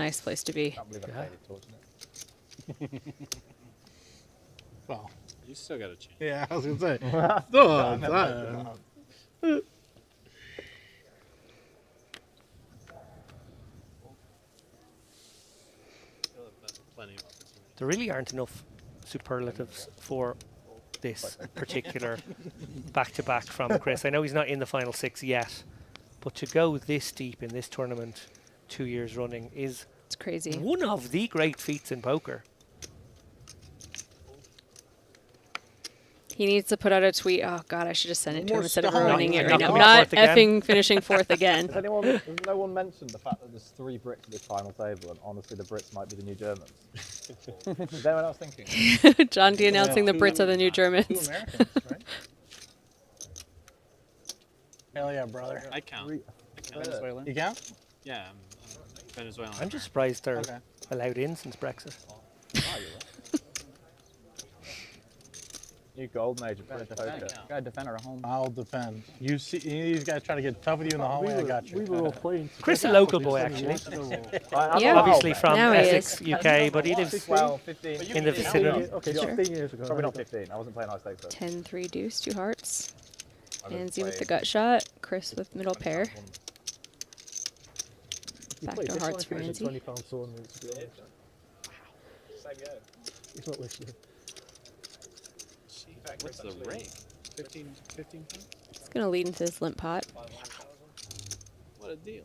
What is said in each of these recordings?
nice place to be. Can't believe I played it, wasn't it? Well, You still got a chance. yeah, I was gonna say. I Oh, never that, played it. Plenty of opportunity. There really aren't enough superlatives for this particular back-to-back from Chris. I know he's not in the final 6 yet, but to go this deep in this tournament 2 years running is It's crazy. one of the great feats in poker. He needs to put out a tweet. Oh God, I should just send it to him More instead of stuff. ruining it Not right now. coming Not fourth again. effing finishing fourth again. Has no one mentioned the fact that there's 3 Brits at this final table, and honestly, the Brits might be the new Germans? Is anyone else thinking? John D announcing the Brits are the new Two Germans. Americans, right? Hell yeah, brother. I count. I count. Venezuelan. You count? Yeah, I'm Venezuelan. I'm just surprised they're Okay. allowed in since Brexit. New gold major British poker. Got a defender at home. I'll defend. You see, these guys try to get tough with you in the hallway. I got you. We were all playing. Chris, a local boy, actually. Yeah. Obviously from Now he Essex, is. UK, but he lives 12, 15. in the vicinity. Okay, Sure. 15 years ago. Probably not 15. I wasn't playing high stakes though. 10-3 deuce, 2 hearts. I was Anzi with the playing- gut shot. Chris with middle pair. You Backdoor played this hearts one, for it's a Anzi. £20 sword move, to be honest. Same game. He's not listening. What's the rate? 15 pounds? It's gonna lead into this limp pot. What a deal.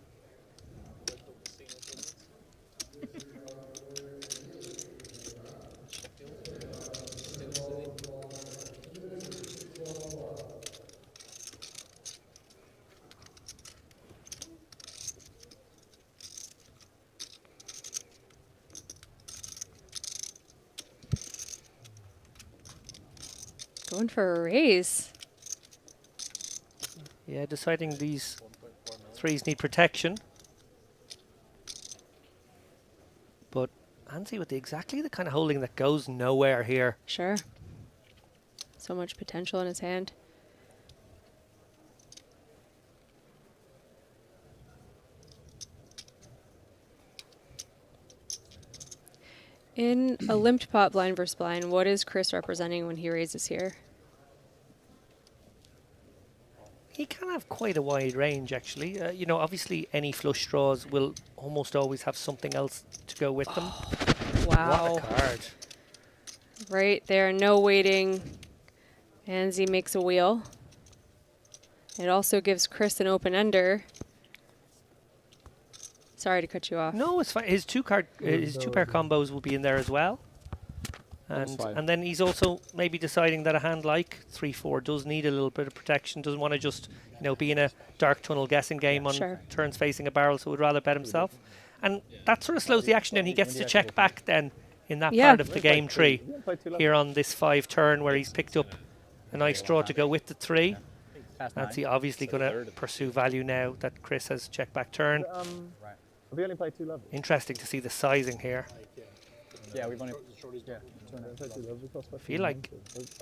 Going for a raise. Yeah, deciding these threes need protection. But Anzi with exactly the kind of holding that goes nowhere here. Sure. So much potential in his hand. In a limped pot blind versus blind, what is Chris representing when he raises here? He can have quite a wide range, actually. You know, obviously any flush draws will almost always have something else to go with them. Wow. What a card. Right there, no waiting. Anzi makes a wheel. It also gives Chris an open ender. Sorry to cut you off. No, it's fine. His two pair combos will be in there as well. And then he's also maybe deciding that a hand like 3-4 does need a little bit of protection, doesn't want to just, you know, be in a dark tunnel guessing game on Sure. turns facing a barrel, so would rather bet himself. And that sort of slows the action, and he gets to check back then in that Yeah. part of the game tree here on this 5 turn where he's picked up a nice draw to go with the 3. That's he obviously going to pursue value now that Chris has check back turn. Have we only played 2 levels? Interesting to see the sizing here. Yeah, we've only. Yeah. I feel like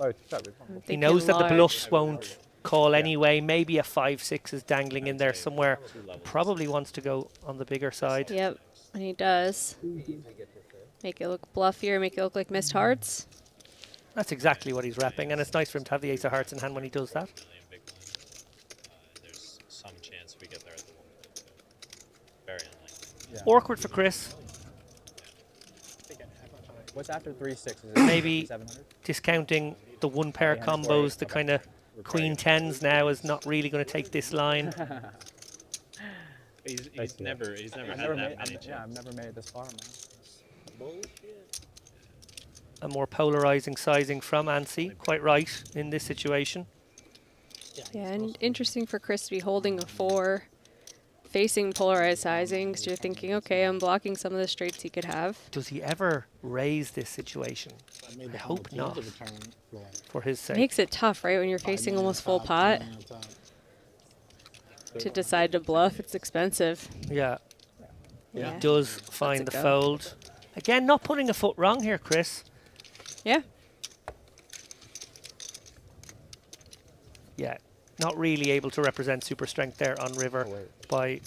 Oh, check with I'm he thinking knows that the large. bluffs won't call anyway. Maybe a 5-6 is dangling in there somewhere. Probably wants to go on the bigger side. Yep, and he does. Make it look bluffier, make it look like missed hearts. That's exactly what he's repping, and it's nice for him to have the ace of hearts in hand when he does that. Big blind. There's some chance we get there at the moment. Very unlikely. Awkward for Chris. What's after 3-6? Maybe 700? discounting the 1 pair combos, the kind of queen 10s now is not really going to take this line. He's never had that many chances. Yeah, I've never made it this far, man. A more polarizing sizing from Ansi, quite right in this situation. Yeah, and interesting for Chris to be holding a 4, facing polarized sizing, because you're thinking, okay, I'm blocking some of the straights he could have. Does he ever raise this situation? I hope not, for his sake. Makes it tough, right, when you're facing almost full pot. To decide to bluff, it's expensive. Yeah. Yeah. He does find a the go. fold. Again, not putting a foot wrong here, Chris. Yeah. Yeah, not really able to represent super strength there on river by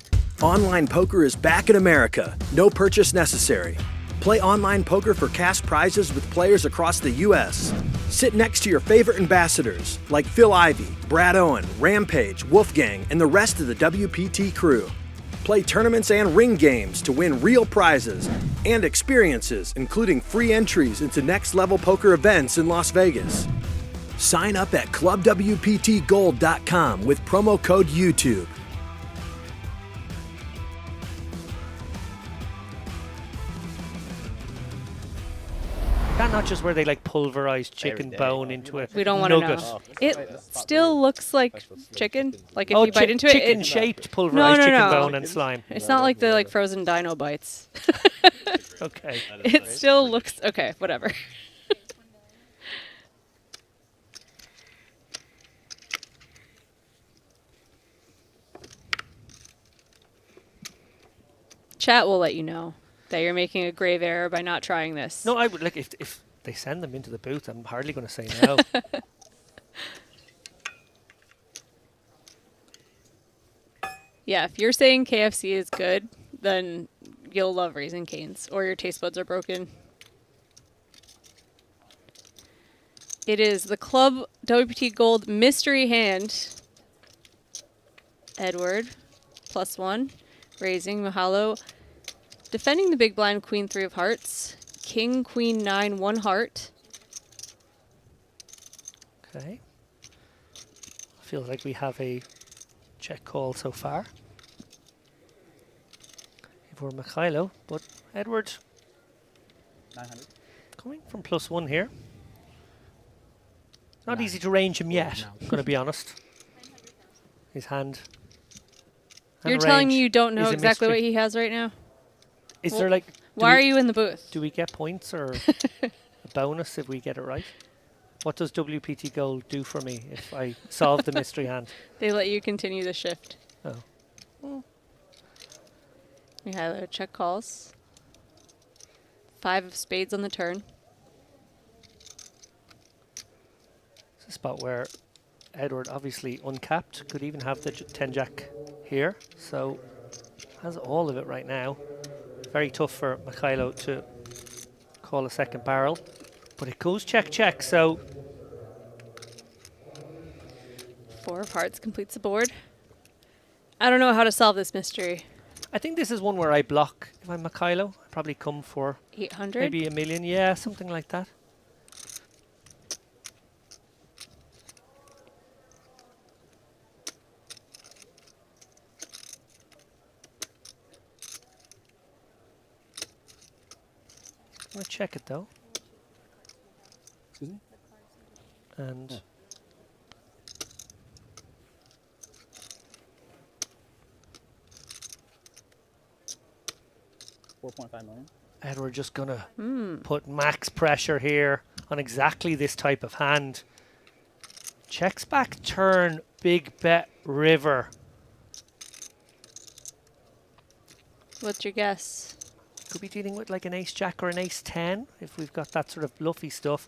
Online poker is back in America. No purchase necessary. Play online poker for cash prizes with players across the U.S. Sit next to your favorite ambassadors like Phil Ivey, Brad Owen, Rampage, Wolfgang, and the rest of the WPT crew. Play tournaments and ring games to win real prizes and experiences, including free entries into next-level poker events in Las Vegas. Sign up at clubwptgold.com with promo code YouTube. That not just where they like pulverized chicken bone into a We don't want to nugget. know. It still looks like chicken. Like if Oh, you bite into it, chicken it shaped pulverized no, chicken no. bone and slime. it's not like the like frozen dino bites. Okay. It still looks okay. Whatever. Chat will let you know that you're making a grave error by not trying this. No, I would like if they send them into the booth, I'm hardly going to say no. Yeah, if you're saying KFC is good, then you'll love Raising Cane's, or your taste buds are broken. It is the Club WPT Gold Mystery Hand. Edward, +1. Raising, Mahalo. Defending the big blind, Queen 3 of Hearts. King, Queen 9, 1 heart. Okay. Feels like we have a check call so far. For Mikhailo, but Edward 900. coming from +1 here. Not easy to range him yet, I'm going to be honest. His hand. and You're telling range me you don't know is a exactly what mystery. he has right now? Is Well, there like... Why are you in the booth? Do we get points or a bonus if we get it right? What does WPT Gold do for me if I solve the mystery hand? They let you continue the shift. Oh. Mihailo check calls. 5 of spades on the turn. It's a spot where Edward obviously uncapped, could even have the 10 jack here, so has all of it right now. Very tough for Mikhailo to call a second barrel, but it goes check check, so 4 of hearts completes the board. I don't know how to solve this mystery. I think this is one where I block. If I'm Mikhailo, I'd probably come for 800? maybe a million, yeah, something like that. I'm gonna check it though. Excuse me? And 4.5 million. Edward just gonna put max pressure here on exactly this type of hand. Checks back turn, big bet river. What's your guess? Could be dealing with like an ace jack or an ace 10 if we've got that sort of bluffy stuff.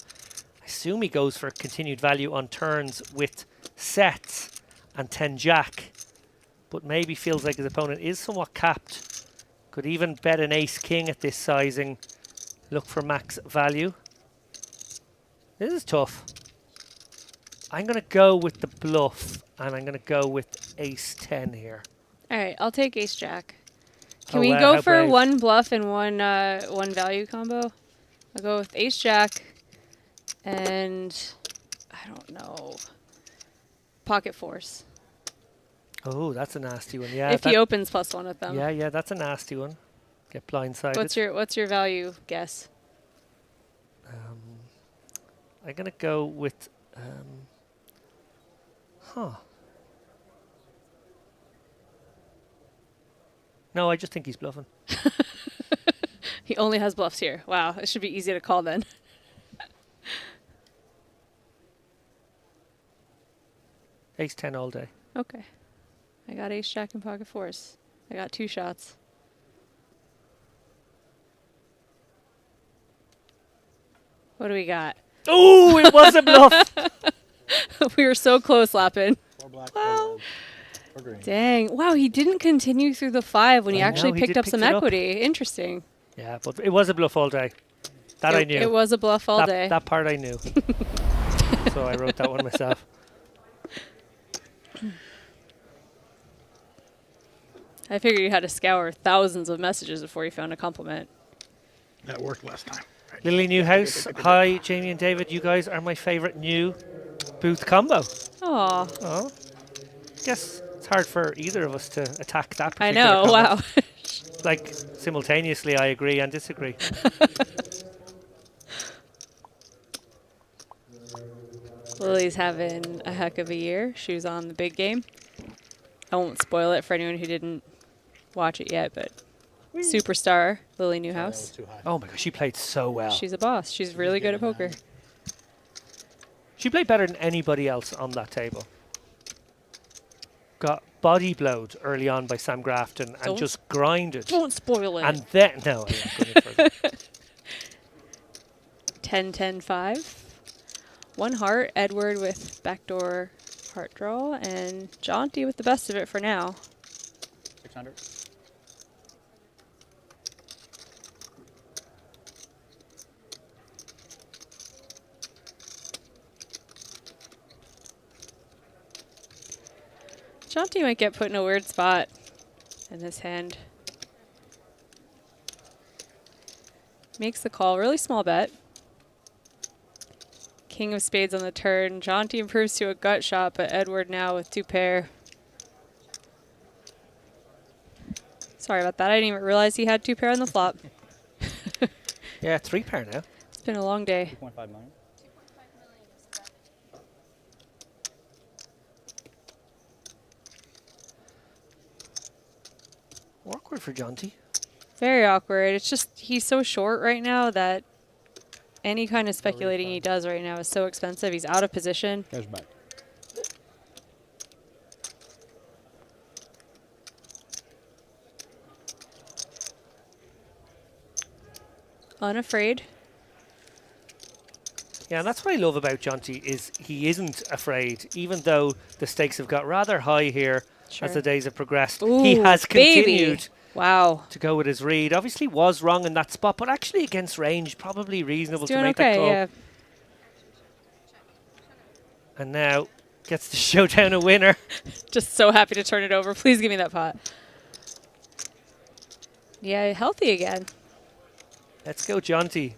I assume he goes for continued value on turns with sets and 10 jack, but maybe feels like his opponent is somewhat capped. Could even bet an ace king at this sizing, look for max value. This is tough. I'm going to go with the bluff, and I'm going to go with ace 10 here. All right, I'll take ace jack. Can Oh, we wow, go how for brave. one bluff and one value combo? I'll go with ace jack and I don't know, pocket fours. Oh, that's a nasty one. Yeah, If he opens +1 with them. yeah, that's a nasty one. Get blindsided. What's your value guess? I'm going to go with... No, I just think he's bluffing. He only has bluffs here. Wow, it should be easy to call then. Ace 10 all day. Okay. I got ace jack and pocket fours. I got 2 shots. What do we got? Oh, it was a bluff. We were so close, Lappin. 4 black, Well, green. Dang. Wow, he didn't continue through the 5 when he I know, actually he picked did up pick some it up. equity. Interesting. Yeah, but it was a bluff all day. That I knew. It was a bluff all that, day. That part I knew. So I wrote that one myself. I figured you had to scour thousands of messages before you found a compliment. That worked last time. Lily Newhouse. Hi, Jamie and David. You guys are my favourite new booth combo. Aw, Oh. Guess it's hard for either of us to attack that I particular know. combo. Wow. Like, simultaneously, I agree and disagree. Lily's having a heck of a year. She was on the big game. I won't spoil it for anyone who didn't watch it yet, but superstar Lily That was Newhouse. too high. Oh my gosh, she played so well. She's a boss. She's really good at poker. She played better than anybody else on that table. Got body blowed early on by Sam Grafton and Don't just grinded. Don't spoil it. And then, no, I'm not going further. 10-10-5. 1 heart, Edward with backdoor heart draw, and Jaunty with the best of it for now. 600. Jaunty might get put in a weird spot in this hand. Makes the call, really small bet. King of spades on the turn. Jaunty improves to a gut shot, but Edward now with 2 pair. Sorry about that. I didn't even realize he had 2 pair on the flop. Yeah, 3 pair now. It's been a long day. 2.5 million. Awkward for Jaunty. Very awkward. It's just he's so short right now that any kind of speculating he does right now is so expensive. He's out of position. Cash back. Unafraid. Yeah, and that's what I love about Jaunty is he isn't afraid, even though the stakes have got rather high here as the days have progressed. He Ooh, has continued baby. Wow. to go with his read. Obviously was wrong in that spot, but actually against range, probably reasonable to Doing make that okay, call. yeah. And now gets to showdown a winner. Just so happy to turn it over. Please give me that pot. Yeah, healthy again. Let's go, Jaunty.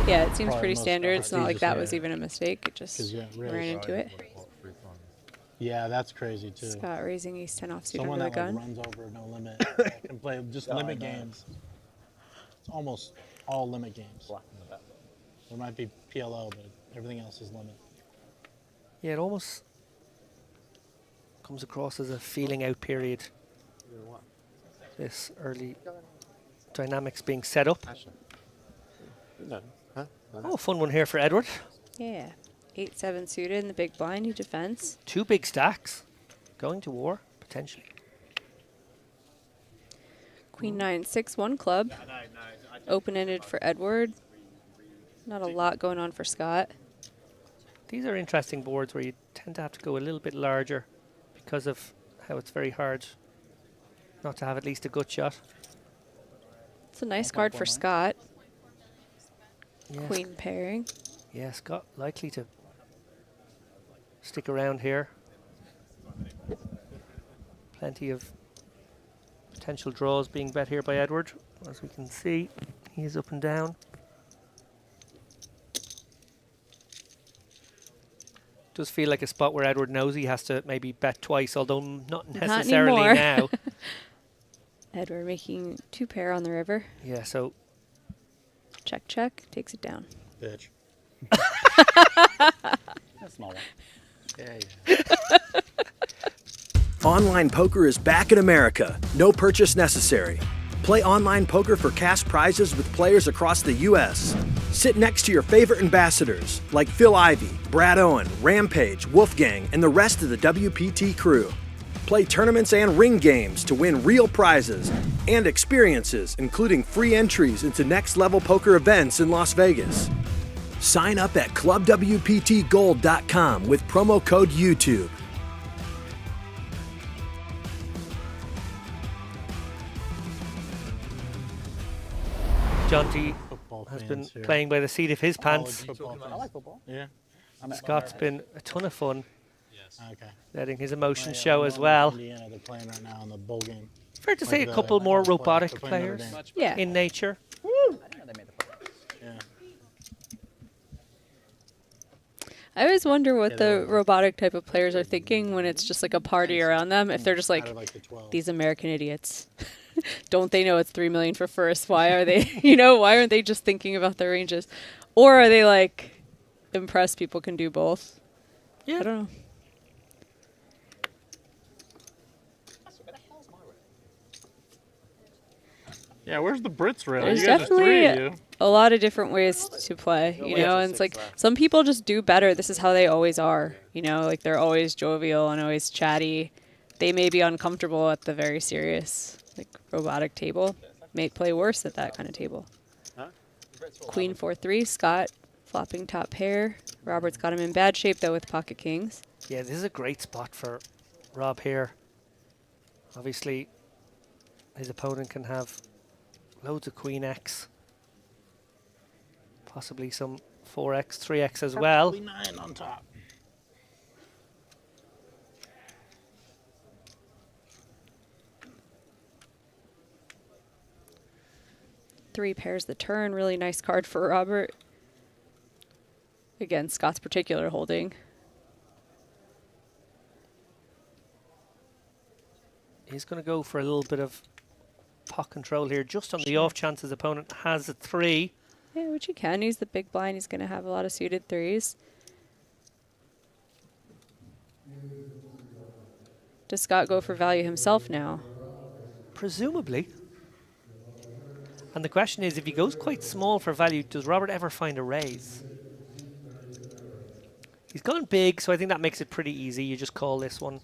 Yeah, it seems Probably pretty most standard. It's not like prestigious, that was yeah. even a mistake. It 'Cause, just yeah, really ran into it. Yeah, that's crazy too. Scott raising ace 10 offsuit Someone under the that like, gun. runs over no limit and play just limit games. It's almost all limit games. Black in the bet. There might be PLO, but everything else is limit. Yeah, it almost comes across as a feeling out period. This early dynamics being set up. No. Huh? Oh, fun one here for Edward. Yeah. 8-7 suited in the big blind. He defends. 2 big stacks. Going to war, potentially. Queen 9-6 1 club. Open-ended for Edward. Not a lot going on for Scott. These are interesting boards where you tend to have to go a little bit larger because of how it's very hard not to have at least a gut shot. It's a nice card for Scott. Yes. Queen pairing. Yeah, Scott likely to stick around here. Plenty of potential draws being bet here by Edward. As we can see, he's up and down. Does feel like a spot where Edward knows he has to maybe bet twice, although not necessarily anymore. now. Edward making 2 pair on the river. Yeah, so Check, check. Takes it down. Bitch. A small one. Yeah. Online poker is back in America. No purchase necessary. Play online poker for cash prizes with players across the U.S. Sit next to your favorite ambassadors like Phil Ivey, Brad Owen, Rampage, Wolfgang, and the rest of the WPT crew. Play tournaments and ring games to win real prizes and experiences, including free entries into next-level poker events in Las Vegas. Sign up at clubwptgold.com with promo code YouTube. Jonty Football has fans been here. playing by the seat of his College pants. football I fans. like football. Yeah. Scott's been a ton of fun, Yes. Okay. letting his emotions Yeah, show I'm as on well. Indiana, they're playing right now in the bowl game. Fair to say Like a the couple more college players. robotic They're playing Notre players Dame. Yeah. in nature. I didn't know they made the playoffs. Yeah. I always wonder what Yeah, the they're- robotic type of players are thinking when it's just like a party around them. If they're just Out like, of, like the 12. these American idiots. Don't they know it's 3 million for first? Why are they, why aren't they just thinking about the ranges? Or are they like impressed people can do both? Yeah. I don't know. Yeah, where's the Brits rail? There's You guys are three of definitely you. a lot of different ways to play, and it's like some people just do better. This is how they always are, like they're always jovial and always chatty. They may be uncomfortable at the very serious, like robotic table. May play worse at that kind of table. Queen 4-3, Scott flopping top pair. Robert's got him in bad shape though with pocket kings. Yeah, this is a great spot for Rob here. Obviously, his opponent can have loads of Queen X. Possibly some 4X, 3X as well. Probably 9 on top. Three pairs the turn. Really nice card for Robert. Again, Scott's particular holding. He's going to go for a little bit of pot control here, just on the off chance his opponent has a 3. Yeah, which he can. He's the big blind. He's going to have a lot of suited 3s. Does Scott go for value himself now? Presumably. And the question is, if he goes quite small for value, does Robert ever find a raise? He's gone big, so I think that makes it pretty easy. You just call this one.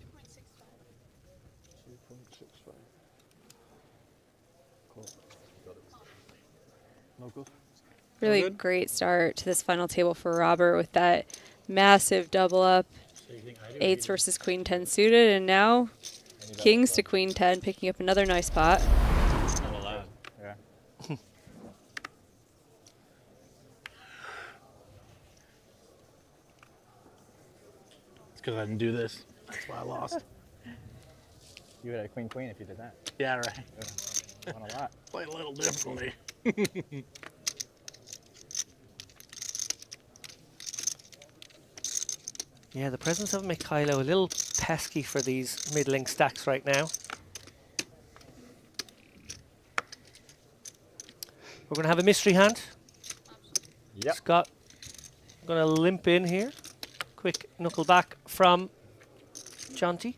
Really great start to this final table for Robert with that massive double up. So you think I do? Eights versus Queen 10 suited, and now Kings to Queen 10, picking up another nice spot. Not allowed. Yeah. It's because I didn't do this. That's why I lost. You would have queen if you did that. Yeah, right. Won a lot. Play a little differently. Yeah, the presence of Mikhailo a little pesky for these middling stacks right now. We're going to have a mystery hand. Yep. Scott going to limp in here. Quick knuckle back from Jonty,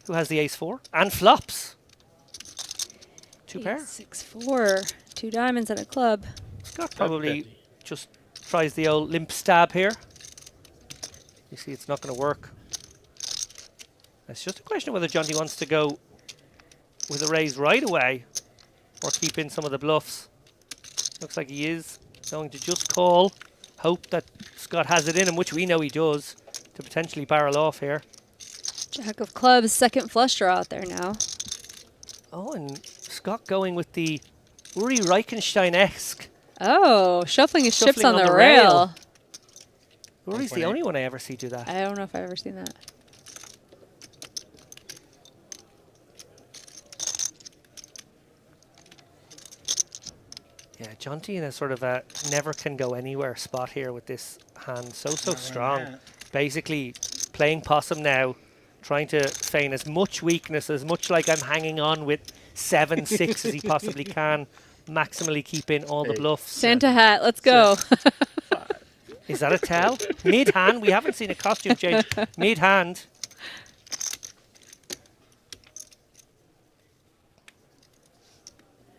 who has the ace-4 and flops. 2 pair. 6-4, 2 diamonds and a club. Scott probably just tries the old limp stab here. You see, it's not going to work. It's just a question of whether Jonty wants to go with a raise right away or keep in some of the bluffs. Looks like he is going to just call, hope that Scott has it in him, which we know he does, to potentially barrel off here. Jack of clubs, second flush draw out there now. Oh, and Scott going with the Uri Reichenstein-esque. Oh, shuffling his chips Shuffling on on the the rail. rail. Uri's the only one I ever see do that. I don't know if I've ever seen that. Yeah, Jonty in a sort of a never can go anywhere spot here with this hand. So strong. Basically playing possum now, trying to feign as much weakness, as much like I'm hanging on with 7-6 as he possibly can. Maximally keep in all the bluffs. Santa hat, let's go. Is that a tell? Mid-hand, we haven't seen a costume change. Mid-hand.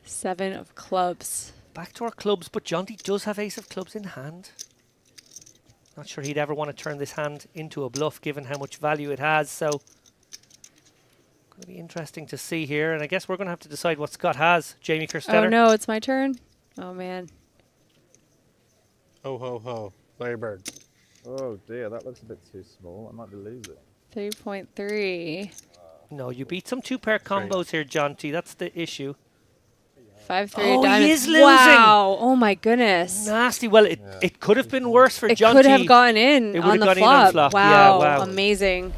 Seven of clubs. Backdoor clubs, but Jonty does have ace of clubs in hand. Not sure he'd ever want to turn this hand into a bluff given how much value it has, so going to be interesting to see here, and I guess we're going to have to decide what Scott has. Jamie Kerstetter. Oh no, it's my turn. Oh man. Ho, ho, ho. Larry Bird. Oh dear, that looks a bit too small. I might be losing. 3.3. No, you beat some 2-pair combos here, Jonty. That's the issue. 5-3 Oh, he diamonds. is losing. Wow. Oh my goodness. Nasty. Well, it could have been worse for It John could T. have gotten in It would on have the gone in on flop. flop. Yeah, Wow. wow. Amazing.